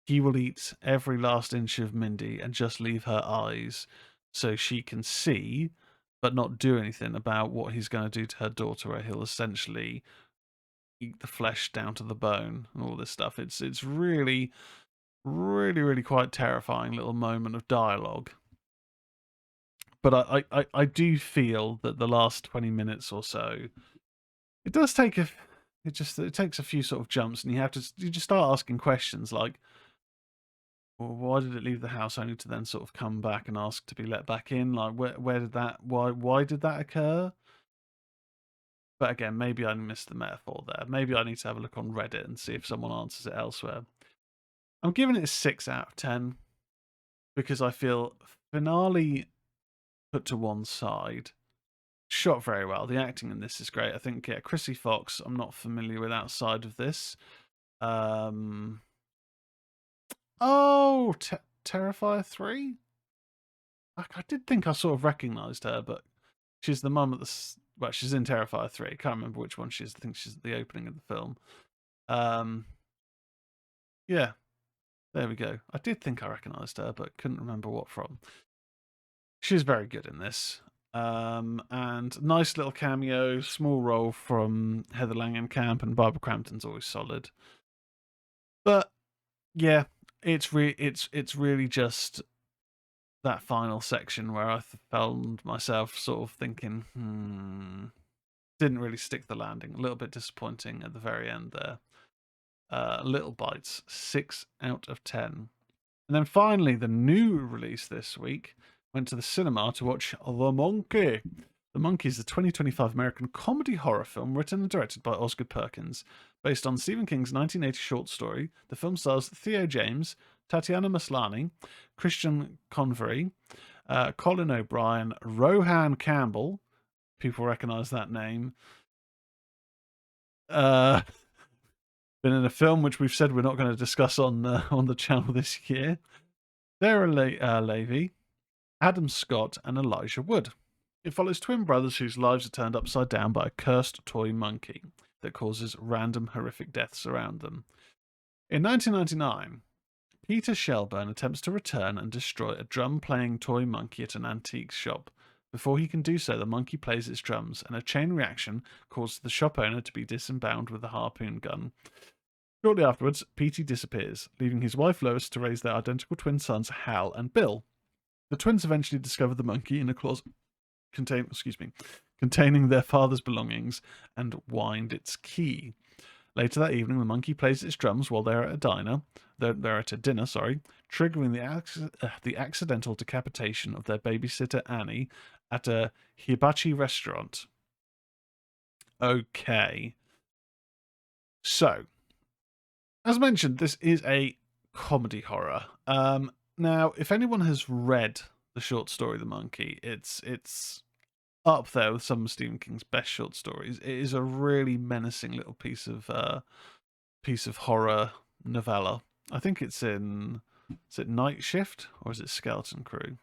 [SPEAKER 1] he will eat every last inch of Mindy and just leave her eyes so she can see, but not do anything about what he's going to do to her daughter, where he'll essentially eat the flesh down to the bone and all this stuff. It's really, really, really quite terrifying little moment of dialogue. But I do feel that the last 20 minutes or so, it does take it takes a few sort of jumps, and you just start asking questions like, well, why did it leave the house only to then sort of come back and ask to be let back in? Like, where did that why did that occur? But again, maybe I missed the metaphor there. Maybe I need to have a look on Reddit and see if someone answers it elsewhere. I'm giving it a 6 out of 10 because I feel finale put to one side, shot very well. The acting in this is great. I think Chrissy Fox, I'm not familiar with outside of this. Terrifier 3? I did think I sort of recognised her, but she's the mum at well, she's in Terrifier 3. I can't remember which one she is. I think she's at the opening of the film. Yeah, there we go. I did think I recognised her, but couldn't remember what from. She's very good in this. And nice little cameo, small role from Heather Langenkamp, and Barbara Crampton's always solid. But yeah, it's really just that final section where I found myself sort of thinking, didn't really stick the landing. A little bit disappointing at the very end there. Little Bites, 6 out of 10. And then finally, the new release this week, went to the cinema to watch The Monkey. The Monkey is a 2025 American comedy horror film written and directed by Osgood Perkins. Based on Stephen King's 1980 short story, the film stars Theo James, Tatiana Maslany, Christian Convery, Colin O'Brien, Rohan Campbell. People recognise that name. Been in a film which we've said we're not going to discuss on the channel this year. Sarah Levy, Adam Scott, and Elijah Wood. It follows twin brothers whose lives are turned upside down by a cursed toy monkey that causes random horrific deaths around them. In 1999, Peter Shelburne attempts to return and destroy a drum-playing toy monkey at an antique shop. Before he can do so, the monkey plays its drums, and a chain reaction causes the shop owner to be disemboweled with a harpoon gun. Shortly afterwards, Petey disappears, leaving his wife Lois to raise their identical twin sons Hal and Bill. The twins eventually discover the monkey in a closet containing their father's belongings and wind its key. Later that evening, the monkey plays its drums while they're at a dinner. They're at a dinner, triggering the accidental decapitation of their babysitter Annie at a hibachi restaurant. Okay. So, as mentioned, this is a comedy horror. Now, if anyone has read the short story The Monkey, it's up there with some of Stephen King's best short stories. It is a really menacing little piece of horror novella. I think it's in, is it Night Shift or is it Skeleton Crew?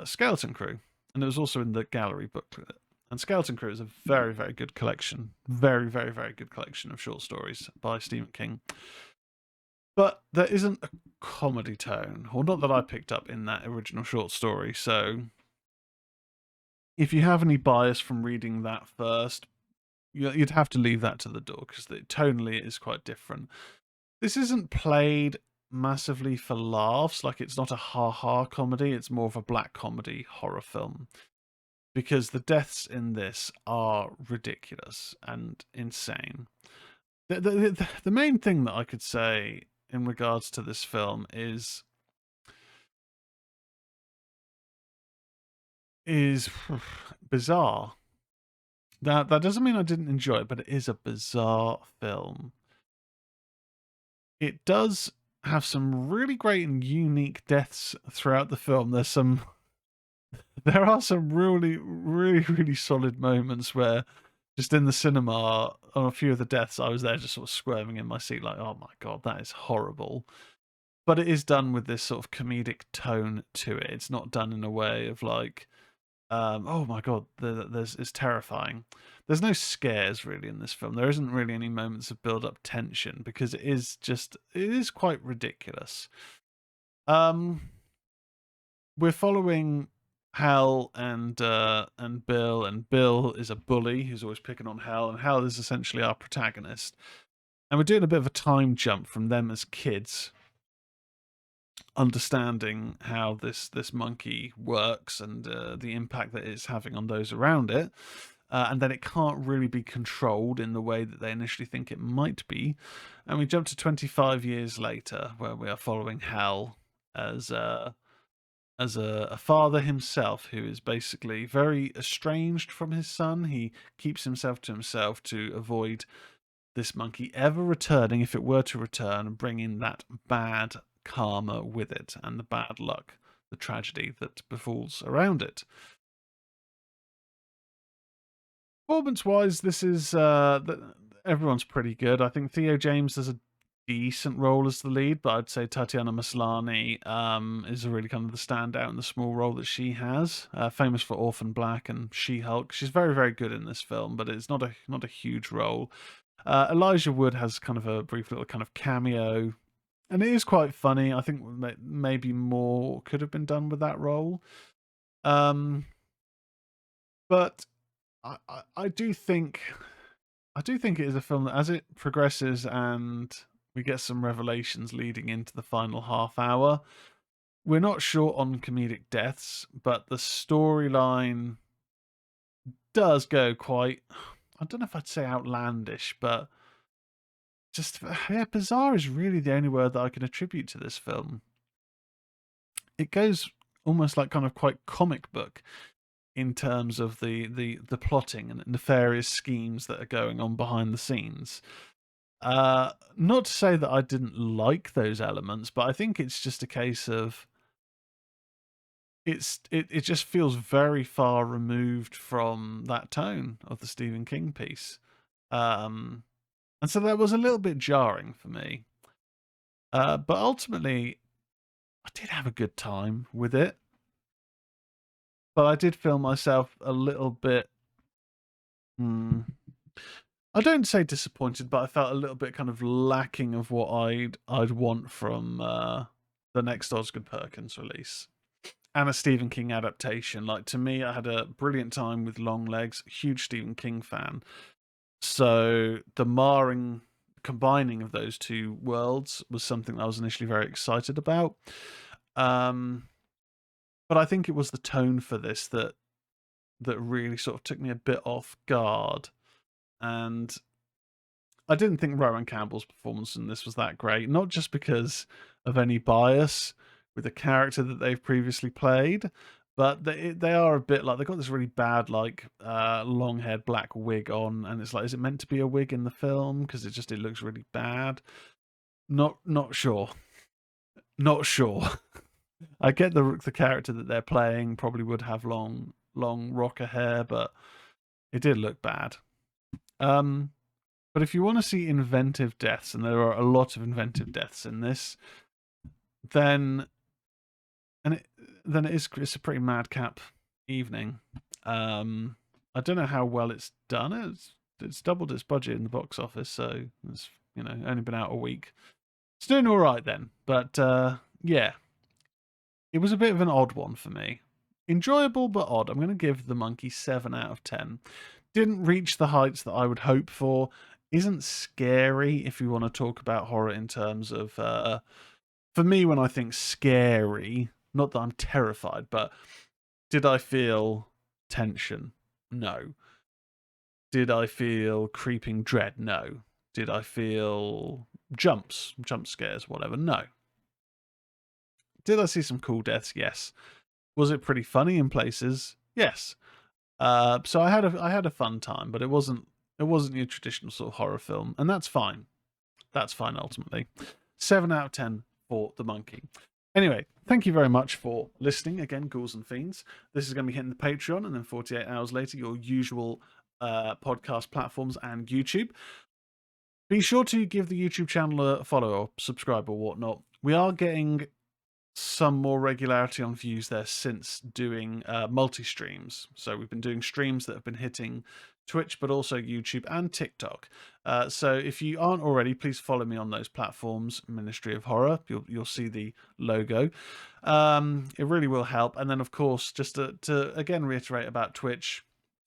[SPEAKER 1] Skeleton Crew, and it was also in the gallery booklet. And Skeleton Crew is a very, very good collection, very, very, very good collection of short stories by Stephen King. But there isn't a comedy tone, or not that I picked up in that original short story. So if you have any bias from reading that first, you'd have to leave that to the door, because tonally it is quite different. This isn't played massively for laughs. Like, it's not a ha-ha comedy. It's more of a black comedy horror film, because the deaths in this are ridiculous and insane. The main thing that I could say in regards to this film is bizarre. That doesn't mean I didn't enjoy it, but it is a bizarre film. it does have some really great and unique deaths throughout the film. There are some really solid moments where just in the cinema on a few of the deaths, I was there just sort of squirming in my seat, like, oh my god, that is horrible. But it is done with this sort of comedic tone to it. It's not done in a way of like, oh my god, it's terrifying. There's no scares really in this film. There isn't really any moments of build up tension because it is quite ridiculous. Um, we're following Hal and Bill, and Bill is a bully who's always picking on Hal, and Hal is essentially our protagonist. And we're doing a bit of a time jump from them as kids, understanding how this monkey works and the impact that it's having on those around it. And then it can't really be controlled in the way that they initially think it might be. And we jump to 25 years later, where we are following Hal as a father himself who is basically very estranged from his son. He keeps himself to himself to avoid this monkey ever returning, if it were to return, and bringing that bad karma with it and the bad luck, the tragedy that befalls around it. Performance-wise, this is everyone's pretty good. I think Theo James does a decent role as the lead, but I'd say Tatiana Maslany is a really kind of the standout in the small role that she has. Famous for Orphan Black and She-Hulk. She's very good in this film, but it's not a huge role. Elijah Wood has kind of a brief little kind of cameo, and it is quite funny. I think maybe more could have been done with that role. But I do think it is a film that, as it progresses and we get some revelations leading into the final half hour, we're not short on comedic deaths, but the storyline does go quite, I don't know if I'd say outlandish, but just, yeah, bizarre is really the only word that I can attribute to this film. It goes almost like kind of quite comic book in terms of the plotting and nefarious schemes that are going on behind the scenes. Not to say that I didn't like those elements, but I think it's just a case of it just feels very far removed from that tone of the Stephen King piece. And so that was a little bit jarring for me. But ultimately, I did have a good time with it. But I did feel myself a little bit. I don't say disappointed, but I felt a little bit kind of lacking of what I'd want from the next Osgood Perkins release and a Stephen King adaptation. Like, to me, I had a brilliant time with Longlegs, huge Stephen King fan. So the combining of those two worlds was something that I was initially very excited about. But I think it was the tone for this that really sort of took me a bit off guard. And I didn't think Rowan Campbell's performance in this was that great, not just because of any bias with the character that they've previously played, but they are a bit like, they've got this really bad, like, long-haired black wig on, and it's like, is it meant to be a wig in the film? Because it looks really bad. Not sure. Not sure. I get the character that they're playing probably would have long rocker hair, but it did look bad. But if you want to see inventive deaths, and there are a lot of inventive deaths in this, then it's a pretty madcap evening. I don't know how well it's done. It's doubled its budget in the box office, so it's only been out a week. It's doing all right then, but yeah, it was a bit of an odd one for me. Enjoyable but odd. I'm going to give The Monkey 7 out of 10. Didn't reach the heights that I would hope for. Isn't scary, if you want to talk about horror in terms of, for me, when I think scary, not that I'm terrified, but did I feel tension? No. Did I feel creeping dread? No. Did I feel jump scares, whatever? No. Did I see some cool deaths? Yes. Was it pretty funny in places? Yes. So I had a fun time, but it wasn't your traditional sort of horror film, and that's fine. That's fine ultimately. 7 out of 10 for the monkey. Anyway, thank you very much for listening. Again, Ghouls and Fiends. This is going to be hitting the Patreon, and then 48 hours later, your usual podcast platforms and YouTube. Be sure to give the YouTube channel a follow or subscribe or whatnot. We are getting some more regularity on views there since doing multi-streams. So we've been doing streams that have been hitting Twitch, but also YouTube and TikTok. So if you aren't already, please follow me on those platforms, Ministry of Horror. You'll see the logo. It really will help. And then, of course, just to again reiterate about Twitch,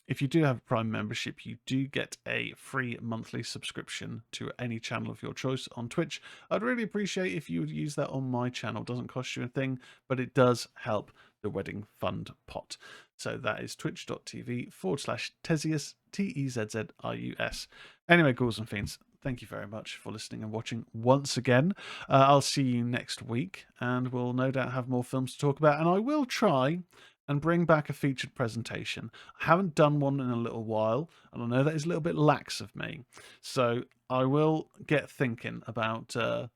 [SPEAKER 1] if you do have a Prime membership, you do get a free monthly subscription to any channel of your choice on Twitch. I'd really appreciate if you would use that on my channel. It doesn't cost you a thing, but it does help the wedding fund pot. So that is twitch.tv/Tezzius, Tezzius. Anyway, Ghouls and Fiends, thank you very much for listening and watching once again. I'll see you next week, and we'll no doubt have more films to talk about. And I will try and bring back a featured presentation. I haven't done one in a little while, and I know that is a little bit lax of me. So I will get thinking about a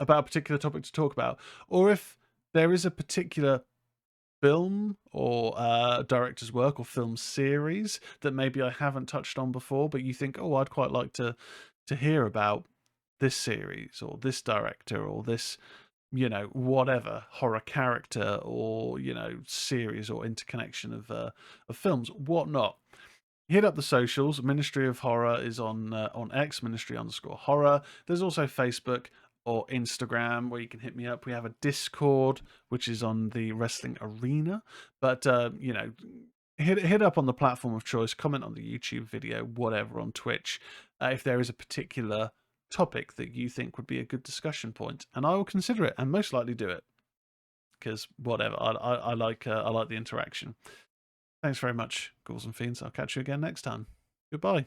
[SPEAKER 1] particular topic to talk about, or if there is a particular film or director's work or film series that maybe I haven't touched on before, but you think, oh, I'd quite like to hear about this series or this director or this, whatever horror character or series or interconnection of films, whatnot. Hit up the socials. Ministry of Horror is on X, Ministry_Horror. There's also Facebook or Instagram where you can hit me up. We have a Discord which is on the Wrestling Arena, but hit up on the platform of choice. Comment on the YouTube video, whatever, on Twitch, if there is a particular topic that you think would be a good discussion point, and I will consider it and most likely do it, because whatever, I like the interaction. Thanks very much, Ghouls and Fiends. I'll catch you again next time. Goodbye.